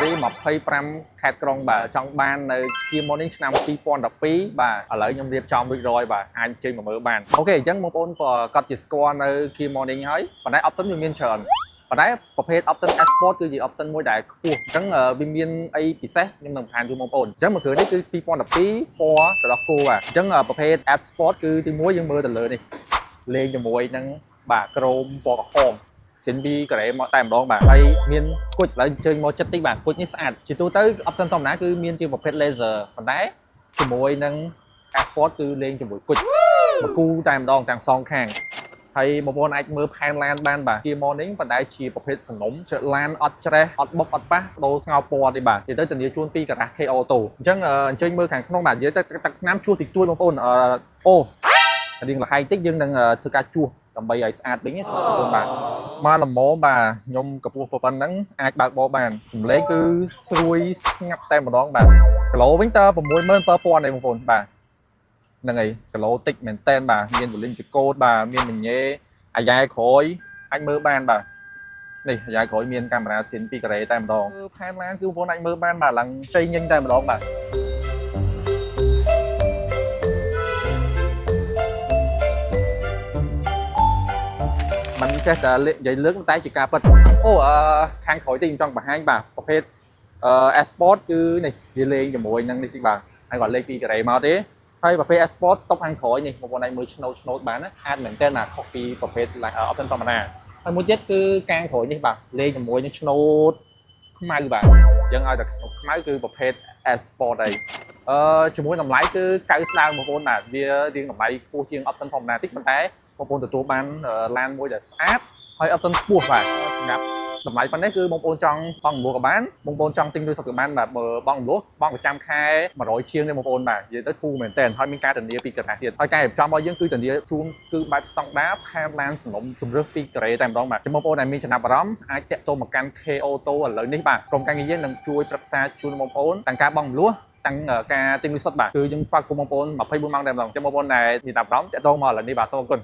រី25ខេត្តក្រុងបាទចង់បាននៅ Kia Morning ឆ្នាំ2012បាទឥឡូវខ្ញុំរៀបចំរួចរាល់បាទអាចចេញមកមើលបានអូខេអញ្ចឹងបងប្អូនគាត់ជាស្គាល់នៅ Kia Morning ហើយប៉ុន្តែ option វាមានច្រើនប៉ុន្តែប្រភេទ option Sport គឺជា option មួយដែលខ្ពស់អញ្ចឹងវាមានអីពិសេសខ្ញុំនឹងបង្ហាញជូនបងប្អូនអញ្ចឹងមួយគ្រឿងនេះគឺ2012ពណ៌ទៅដល់គោបាទអញ្ចឹងប្រភេទ Sport គឺទី1យើងមើលទៅលើនេះលេងជាមួយនឹងបាទក្រោមពណ៌ក្រហមសិនពីការ៉េមកតែម្ដងបាទហើយមានគុជឥឡូវអញ្ជើញមកចិត្តតិចបាទគុជនេះស្អាតជាទូទៅ option ធម្មតាគឺមានជាប្រភេទ laser ប៉ុន្តែជាមួយនឹង Sport គឺលេងជាមួយគុជមកគូតែម្ដងទាំងសងខាងហើយបងប្អូនអាចមើលផែនឡានបានបាទ Kia Morning ប៉ុន្តែជាប្រភេទសំណុំជើឡានអត់ច្រេះអត់បុកអត់ប៉ះបដូរស្ងោពណ៌ទេបាទនិយាយទៅធានាជួនពីការ៉ាស់ KO តូអញ្ចឹងអញ្ជើញមើលខាងក្នុងបាទនិយាយទៅទឹកឆ្នាំជួសតិចតួចបងប្អូនអូរៀងលះហៃតិចយើងនឹងធ្វើការជួសដើម្បីឲ្យស្អាតវិញណាបងប្អូនបាទមកល្មមបាទខ្ញុំកម្ពស់ប៉ុណ្ណឹងអាចបើកបោបានសំឡេងគឺស្រួយស្ងាត់តែម្ដងបាទគីឡូវិញតើ67000ទេបងប្អូនបាទហ្នឹងហើយគីឡូតិចមែនតែនបាទមានវ៉ូលីមជាកូដបាទមានមញ៉េអាយ៉ែក្រោយអាចមើលបានបាទនេះអាយ៉ែក្រោយមានកាមេរ៉ាស៊ីន2ការ៉េតែម្ដងផែនឡានគឺបងប្អូនអាចមើលបានបាទឡើងជ័យញញតែម្ដងបាទមិនចេះតែនិយាយលើកតែជាការពិតអូខាងក្រោយទីខ្ញុំចង់បង្ហាញបាទប្រភេទSport គឺនេះវាលេងជាមួយនឹងនេះតិចបាទហើយគាត់លេខ2ការ៉េមកទេហើយប្រភេទ Sport stop ខាងក្រោយនេះបងប្អូនអាចមើលឆ្នោតបានណាអាចមែនតើណាខុសពីប្រភេទ option ធម្មតាហើយមួយទៀតគឺកាងក្រោយនេះបាទលេងជាមួយនឹងឆ្នោតខ្មៅបាទយើងឲ្យតែខ្មៅគឺប្រភេទ Sport ហើយជាមួយតម្លៃគឺ90ស្ដើងបងប្អូនបាទវារៀងតម្លៃខ្ពស់ជាង option ធម្មតាតិចប៉ុន្តែបងប្អូនទទួលបានឡានមួយដែលស្អាតហើយ option ខ្ពស់បាទសម្រាប់តម្លៃប៉ុណ្ណេះគឺបងប្អូនចង់បង់រំលោះក៏បានបងប្អូនចង់ទិញលុយសុទ្ធក៏បានបាទបើបង់រំលោះបង់ប្រចាំខែ100ជាងទេបងប្អូនបាទនិយាយទៅធូរមែនតើហើយមានការធានាពីកត្តាទៀតហើយការរៀបចំរបស់យើងគឺធានាជូនគឺបែបស្តង់ដារផែនឡានសំណុំជម្រើស2ការ៉េតែម្ដងបាទចឹងបងប្អូនដែលមានចំណាប់អារម្មណ៍អាចតាក់ទងមកកាន់ KO តូឥឡូវនេះបាទក្រុមការងារយើងនឹងជួយប្រឹក្សាជូនបងប្អូនទាំងការបង់រំលោះទាំងការទិញលុយសុទ្ធបាទគឺយើងស្វាគមន៍បងប្អូន24ម៉ោងតែម្ដងចឹងបងប្អូនដែលមានអារម្មណ៍តាក់ទងមកឥឡូវនេះបាទសូមអរគុណ